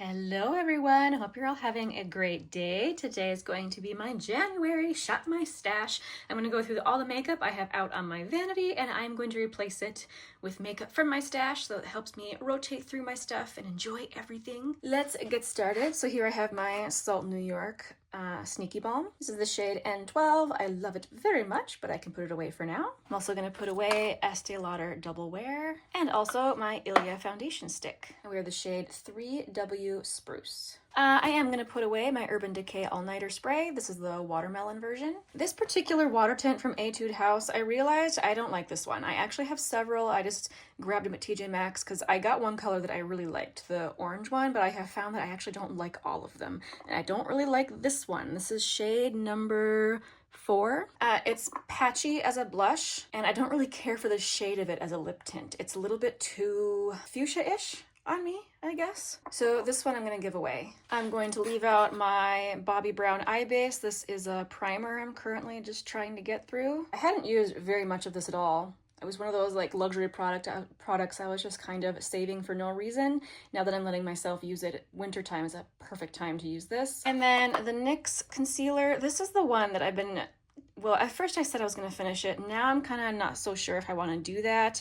Hello everyone, hope you're all having a great day. Today is going to be my January Shop My Stash. I'm going to go through all the makeup I have out on my vanity and I'm going to replace it with makeup from my stash so it helps me rotate through my stuff and enjoy everything. Let's get started. So here I have my Salt New York Sneaky Balm. This is the shade N12. I love it very much, but I can put it away for now. I'm also going to put away Estee Lauder Double Wear and also my e.l.f. foundation stick. I wear the shade 3W Spruce. I am going to put away my Urban Decay All-Nighter Spray. This is the watermelon version. This particular water tint from Etude House, I realized I don't like this one. I actually have several. I just grabbed them at TJ Maxx because I got one color that I really liked, the orange one, but I have found that I actually don't like all of them. And I don't really like this one. This is shade number 4. It's patchy as a blush, and I don't really care for the shade of it as a lip tint. It's a little bit too fuchsia-ish on me, I guess. So this one I'm going to give away. I'm going to leave out my Bobbi Brown eye base. This is a primer I'm currently just trying to get through. I hadn't used very much of this at all. It was one of those like luxury products I was just kind of saving for no reason. Now that I'm letting myself use it, wintertime is a perfect time to use this. And then the NYX concealer. This is the one that I've been, well, at first I said I was going to finish it. Now I'm kind of not so sure if I want to do that.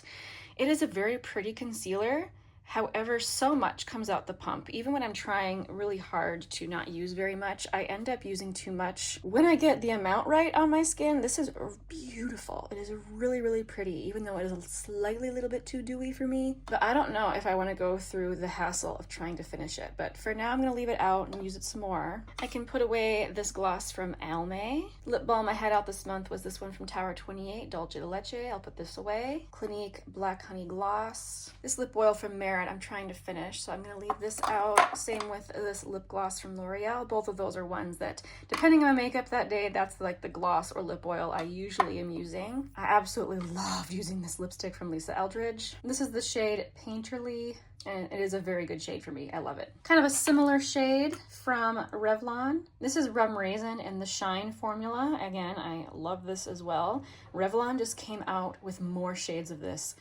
It is a very pretty concealer. However, so much comes out the pump. Even when I'm trying really hard to not use very much, I end up using too much. When I get the amount right on my skin, this is beautiful. It is really, really pretty, even though it is a slightly little bit too dewy for me. But I don't know if I want to go through the hassle of trying to finish it. But for now, I'm going to leave it out and use it some more. I can put away this gloss from Almay. Lip balm I had out this month was this one from Tower 28, Dulce de Leche. I'll put this away. Clinique Black Honey Gloss. This lip oil from Merit I'm trying to finish, so I'm going to leave this out. Same with this lip gloss from L'Oreal. Both of those are ones that, depending on my makeup that day, that's like the gloss or lip oil I usually am using. I absolutely love using this lipstick from Lisa Eldridge. This is the shade Painterly, and it is a very good shade for me. I love it. Kind of a similar shade from Revlon. This is Rum Raisin in the Shine formula. Again, I love this as well. Revlon just came out with more shades of this.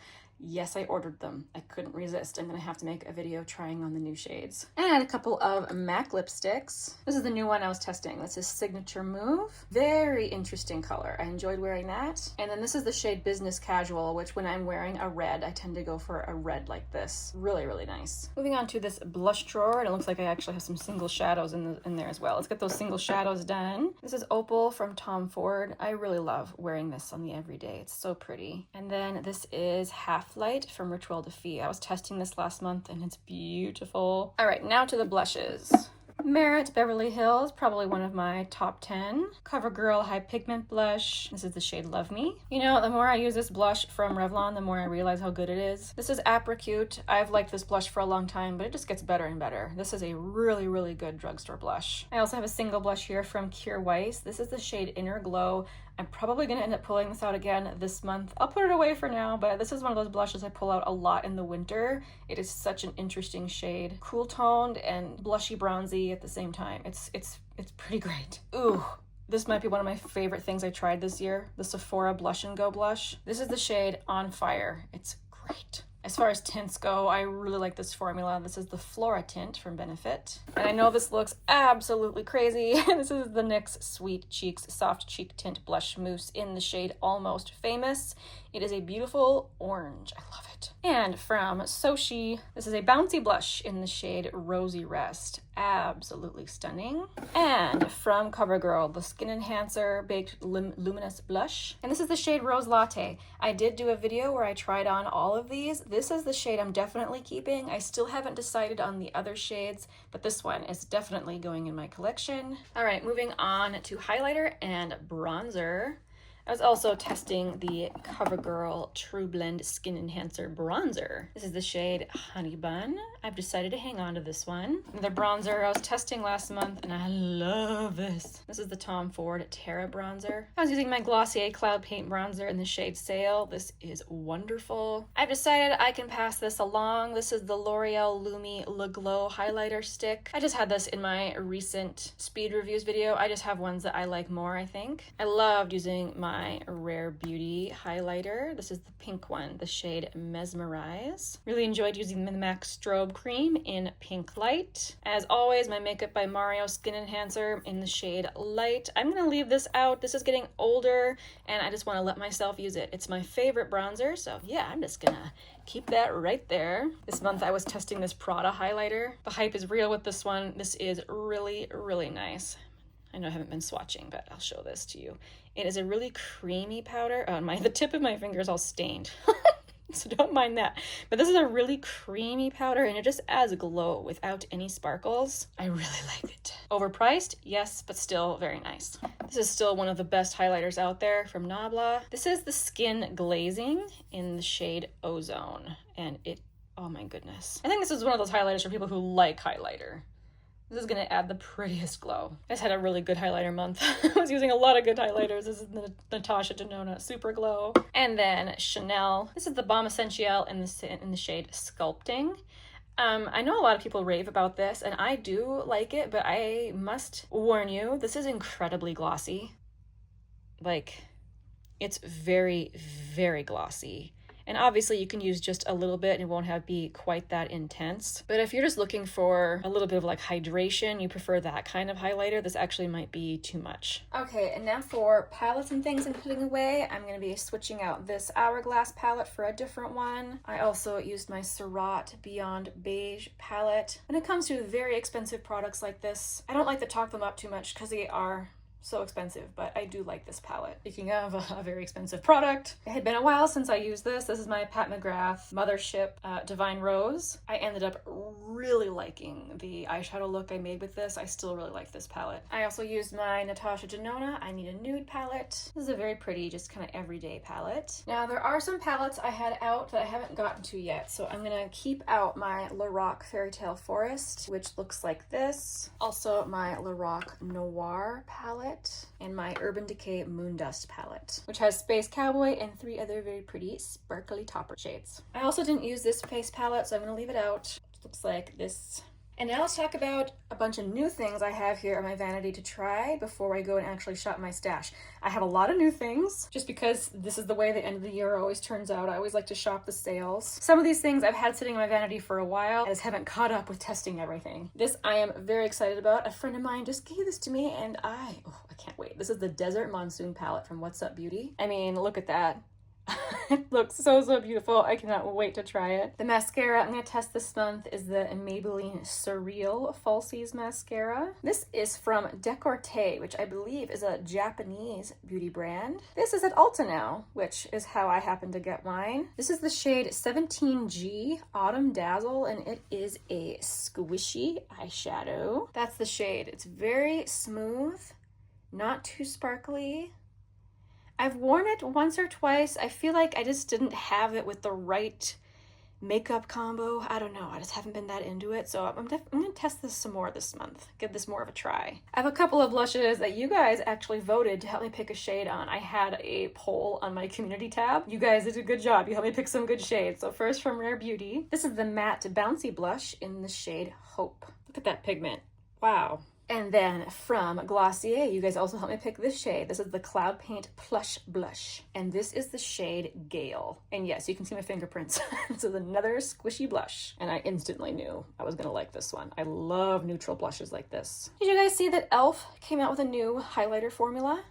Yes, I ordered them. I couldn't resist. I'm going to have to make a video trying on the new shades. And a couple of MAC lipsticks. This is the new one I was testing. This is Signature Move. Very interesting color. I enjoyed wearing that. And then this is the shade Business Casual, which when I'm wearing a red, I tend to go for a red like this. Really, really nice. Moving on to this blush drawer, and it looks like I actually have some single shadows in there as well. Let's get those single shadows done. This is Opal from Tom Ford. I really love wearing this on the everyday. It's so pretty. And then this is Half Light from Rituel de Fille. I was testing this last month and it's beautiful. All right, now to the blushes. Merit Beverly Hills, probably one of my top 10. Covergirl High Pigment Blush. This is the shade Love Me. You know, the more I use this blush from Revlon, the more I realize how good it is. This is Apricute. I've liked this blush for a long time, but it just gets better and better. This is a really, really good drugstore blush. I also have a single blush here from Kjaer Weiss. This is the shade Inner Glow. I'm probably going to end up pulling this out again this month. I'll put it away for now, but this is one of those blushes I pull out a lot in the winter. It is such an interesting shade. Cool toned and blushy bronzy at the same time. It's pretty great. Ooh. This might be one of my favorite things I tried this year, the Sephora Blush and Go blush. This is the shade On Fire. It's great. As far as tints go, I really like this formula. This is the Flora tint from Benefit. And I know this looks absolutely crazy. This is the NYX Sweet Cheeks Soft Cheek Tint Blush Mousse in the shade Almost Famous. It is a beautiful orange. I love it. And from Sochi, this is a bouncy blush in the shade Rosy Rest. Absolutely stunning. And from Covergirl, the Skin Enhancer Baked Luminous Blush. And this is the shade Rose Latte. I did do a video where I tried on all of these. This is the shade I'm definitely keeping. I still haven't decided on the other shades, but this one is definitely going in my collection. All right, moving on to highlighter and bronzer. I was also testing the Covergirl TruBlend Skin Enhancer Bronzer. This is the shade Honey Bun. I've decided to hang on to this one. The bronzer I was testing last month, and I love this. This is the Tom Ford Terra Bronzer. I was using my Glossier Cloud Paint Bronzer in the shade Sail. This is wonderful. I've decided I can pass this along. This is the L'Oreal Lumi Le Glow Highlighter Stick. I just had this in my recent speed reviews video. I just have ones that I like more, I think. I loved using my my Rare Beauty highlighter. This is the pink one, the shade Mesmerize. Really enjoyed using the MAC Strobe Cream in Pink Light. As always, my Makeup by Mario Skin Enhancer in the shade Light. I'm gonna leave this out. This is getting older and I just wanna let myself use it. It's my favorite bronzer, so yeah, I'm just gonna keep that right there. This month I was testing this Prada highlighter. The hype is real with this one. This is really, really nice. I know I haven't been swatching, but I'll show this to you. It is a really creamy powder. Oh, the tip of my finger is all stained. So don't mind that. But this is a really creamy powder and it just adds glow without any sparkles. I really like it. Overpriced? Yes, but still very nice. This is still one of the best highlighters out there from Nabla. This is the Skin Glazing in the shade Ozone. And it, oh my goodness. I think this is one of those highlighters for people who like highlighter. This is gonna add the prettiest glow. I just had a really good highlighter month. I was using a lot of good highlighters. This is the Natasha Denona Super Glow. And then Chanel. This is the Balm Essentiel in the shade Sculpting. I know a lot of people rave about this, and I do like it, but I must warn you, this is incredibly glossy. Like, it's very, very glossy. And obviously you can use just a little bit and it won't be quite that intense. But if you're just looking for a little bit of like hydration, you prefer that kind of highlighter, this actually might be too much. Okay, and now for palettes and things I'm putting away, I'm gonna be switching out this Hourglass palette for a different one. I also used my Surratt Beyond Beige palette. When it comes to very expensive products like this, I don't like to talk them up too much because they are so expensive, but I do like this palette. Speaking of a very expensive product, it had been a while since I used this. This is my Pat McGrath Mothership Divine Rose. I ended up really liking the eyeshadow look I made with this. I still really like this palette. I also used my Natasha Denona I Need a Nude palette. This is a very pretty, just kind of everyday palette. Now there are some palettes I had out that I haven't gotten to yet, so I'm gonna keep out my Lorac Fairy Tale Forest, which looks like this. Also my Lorac Noir palette, and my Urban Decay Moondust palette, which has Space Cowboy and 3 other very pretty sparkly topper shades. I also didn't use this face palette, so I'm gonna leave it out. It looks like this. And now let's talk about a bunch of new things I have here on my vanity to try before I go and actually shop my stash. I have a lot of new things, just because this is the way the end of the year always turns out. I always like to shop the sales. Some of these things I've had sitting in my vanity for a while. I just haven't caught up with testing everything. This I am very excited about. A friend of mine just gave this to me and I can't wait. This is the Desert Monsoon palette from What's Up Beauty. I mean, look at that. It looks so beautiful. I cannot wait to try it. The mascara I'm going to test this month is the Maybelline Surreal Falsies mascara. This is from Decourte, which I believe is a Japanese beauty brand. This is at Ulta now, which is how I happen to get mine. This is the shade 17G Autumn Dazzle, and it is a squishy eyeshadow. That's the shade. It's very smooth, not too sparkly. I've worn it once or twice. I feel like I just didn't have it with the right makeup combo. I don't know. I just haven't been that into it. So I'm going to test this some more this month. Give this more of a try. I have a couple of blushes that you guys actually voted to help me pick a shade on. I had a poll on my community tab. You guys did a good job. You helped me pick some good shades. So first from Rare Beauty, this is the matte Bouncy blush in the shade Hope. Look at that pigment. Wow. And then from Glossier, you guys also helped me pick this shade. This is the Cloud Paint Plush Blush. And this is the shade Gale. And yes, you can see my fingerprints. This is another squishy blush. And I instantly knew I was gonna like this one. I love neutral blushes like this. Did you guys see that e.l.f. came out with a new highlighter formula?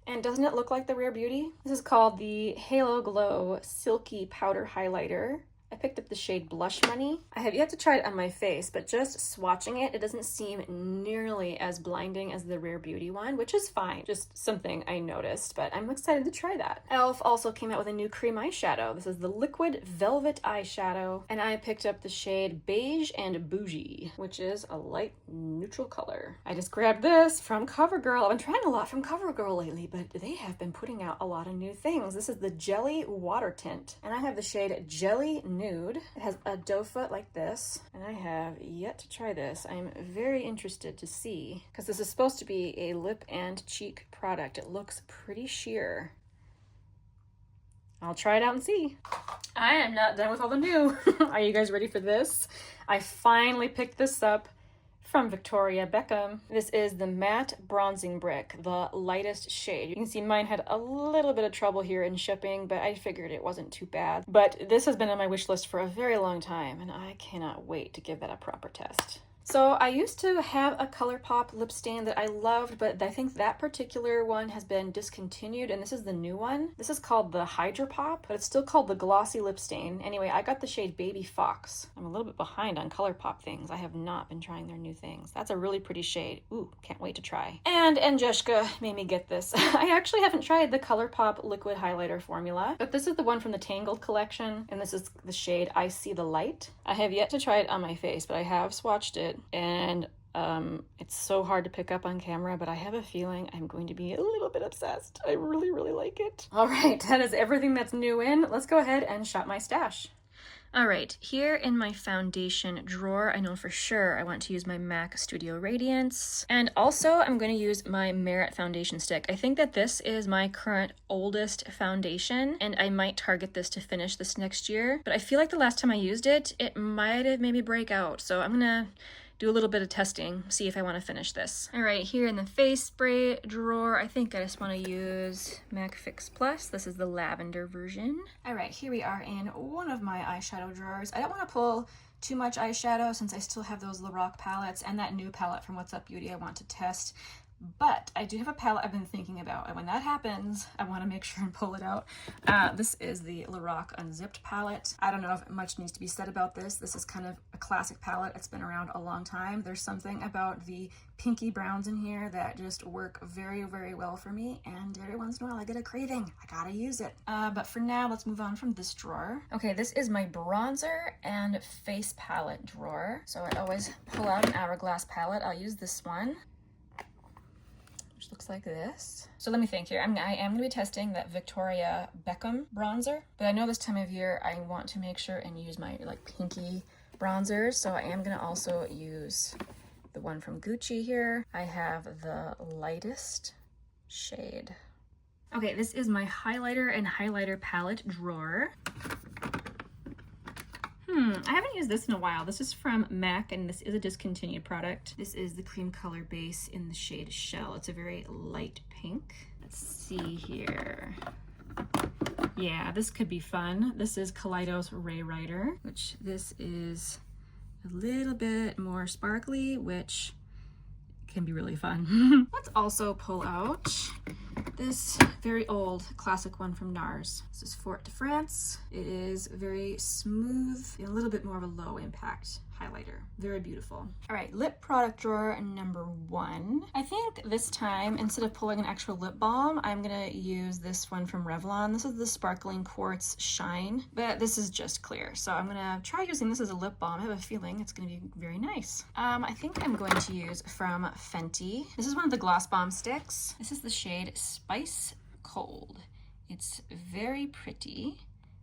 And doesn't it look like the Rare Beauty? This is called the Halo Glow Silky Powder Highlighter. I picked up the shade Blush Money. I have yet to try it on my face, but just swatching it, it doesn't seem nearly as blinding as the Rare Beauty one, which is fine. Just something I noticed, but I'm excited to try that. e.l.f. also came out with a new cream eyeshadow. This is the Liquid Velvet Eyeshadow, and I picked up the shade Beige and Bougie, which is a light neutral color. I just grabbed this from Covergirl. I've been trying a lot from Covergirl lately, but they have been putting out a lot of new things. This is the Jelly Water Tint, and I have the shade Jelly Nude. It has a doe foot like this, and I have yet to try this. I'm very interested to see, because this is supposed to be a lip and cheek product. It looks pretty sheer. I'll try it out and see. I am not done with all the new. Are you guys ready for this? I finally picked this up from Victoria Beckham. This is the Matte Bronzing Brick, the lightest shade. You can see mine had a little bit of trouble here in shipping, but I figured it wasn't too bad. But this has been on my wish list for a very long time, and I cannot wait to give that a proper test. So I used to have a Colourpop lip stain that I loved, but I think that particular one has been discontinued, and this is the new one. This is called the Hydropop, but it's still called the Glossy Lip Stain. Anyway, I got the shade Baby Fox. I'm a little bit behind on Colourpop things. I have not been trying their new things. That's a really pretty shade. Ooh, can't wait to try. And Angeshka made me get this. I actually haven't tried the Colourpop liquid highlighter formula, but this is the one from the Tangled collection, and this is the shade I See the Light. I have yet to try it on my face, but I have swatched it. And it's so hard to pick up on camera, but I have a feeling I'm going to be a little bit obsessed. I really, really like it. All right, that is everything that's new in. Let's go ahead and shop my stash. All right, here in my foundation drawer, I know for sure I want to use my MAC Studio Radiance. And also I'm going to use my Merit foundation stick. I think that this is my current oldest foundation, and I might target this to finish this next year. But I feel like the last time I used it, it might have maybe break out. So I'm gonna do a little bit of testing, see if I want to finish this. All right, here in the face spray drawer, I think I just want to use MAC Fix Plus. This is the lavender version. All right, here we are in one of my eyeshadow drawers. I don't want to pull too much eyeshadow since I still have those Lorac palettes and that new palette from What's Up Beauty I want to test. But I do have a palette I've been thinking about, and when that happens, I want to make sure and pull it out. This is the Lorac Unzipped palette. I don't know if much needs to be said about this. This is kind of a classic palette. It's been around a long time. There's something about the pinky browns in here that just work very, very well for me, and every once in a while I get a craving. I gotta use it. But for now, let's move on from this drawer. Okay, this is my bronzer and face palette drawer. So I always pull out an Hourglass palette. I'll use this one. Looks like this. So let me think here. I am going to be testing that Victoria Beckham bronzer, but I know this time of year I want to make sure and use my like pinky bronzers. So I am going to also use the one from Gucci here. I have the lightest shade. Okay, this is my highlighter and highlighter palette drawer. I haven't used this in a while. This is from MAC, and this is a discontinued product. This is the cream color base in the shade Shell. It's a very light pink. Let's see here. Yeah, this could be fun. This is Kaleidos Ray Rider, which this is a little bit more sparkly, which can be really fun. Let's also pull out this very old classic one from NARS. This is Fort de France. It is very smooth and a little bit more of a low impact highlighter. Very beautiful. All right, lip product drawer number 1. I think this time, instead of pulling an actual lip balm, I'm gonna use this one from Revlon. This is the Sparkling Quartz Shine, but this is just clear. So I'm gonna try using this as a lip balm. I have a feeling it's gonna be very nice. I think I'm going to use from Fenty. This is one of the Gloss Bomb sticks. This is the shade Spice Cold. It's very pretty,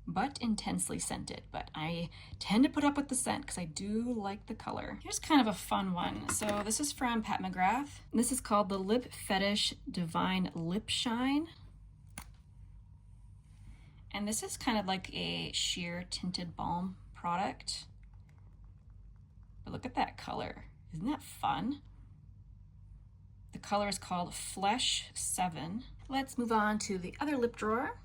but intensely scented, but I tend to put up with the scent because I do like the color. Here's kind of a fun one. So this is from Pat McGrath. This is called the Lip Fetish Divine Lip Shine. And this is kind of like a sheer tinted balm product. But look at that color. Isn't that fun? The color is called Flesh 7. Let's move on to the other lip drawer.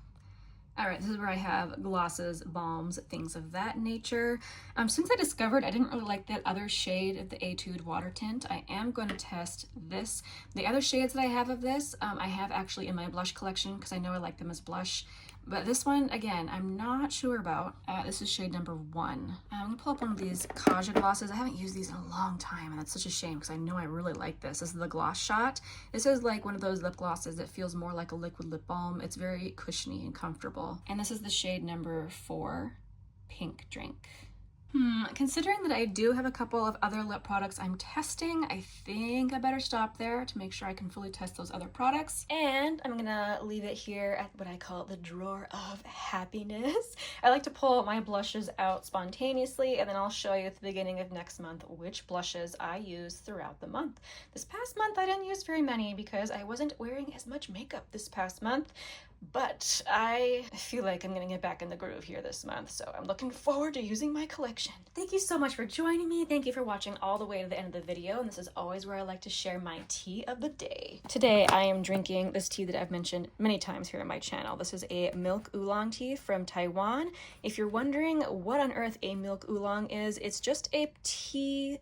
All right, this is where I have glosses, balms, things of that nature. Since I discovered I didn't really like that other shade of the Etude water tint, I am going to test this. The other shades that I have of this, I have actually in my blush collection because I know I like them as blush. But this one, again, I'm not sure about. This is shade number 1. I'm gonna pull up one of these Kjaer glosses. I haven't used these in a long time, and that's such a shame because I know I really like this. This is the Gloss Shot. This is like one of those lip glosses that feels more like a liquid lip balm. It's very cushiony and comfortable. And this is the shade number 4, Pink Drink. Considering that I do have a couple of other lip products I'm testing, I think I better stop there to make sure I can fully test those other products. And I'm gonna leave it here at what I call the drawer of happiness. I like to pull my blushes out spontaneously, and then I'll show you at the beginning of next month which blushes I use throughout the month. This past month I didn't use very many because I wasn't wearing as much makeup this past month. but I feel like I'm gonna get back in the groove here this month, so I'm looking forward to using my collection. Thank you so much for joining me. Thank you for watching all the way to the end of the video, and this is always where I like to share my tea of the day. Today I am drinking this tea that I've mentioned many times here on my channel. This is a milk oolong tea from Taiwan. If you're wondering what on earth a milk oolong is, it's just a tea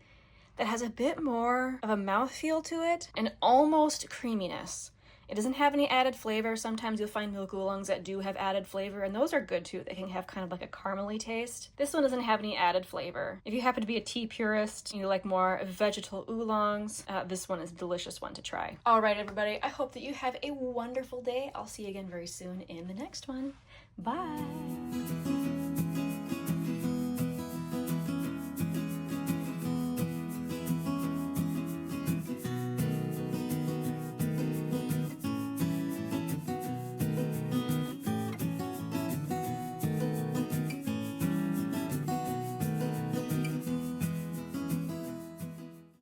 that has a bit more of a mouthfeel to it and almost creaminess. It doesn't have any added flavor. Sometimes you'll find milk oolongs that do have added flavor, and those are good too. They can have kind of like a caramely taste. This one doesn't have any added flavor. If you happen to be a tea purist and you like more vegetal oolongs, this one is a delicious one to try. All right, everybody, I hope that you have a wonderful day. I'll see you again very soon in the next one. Bye.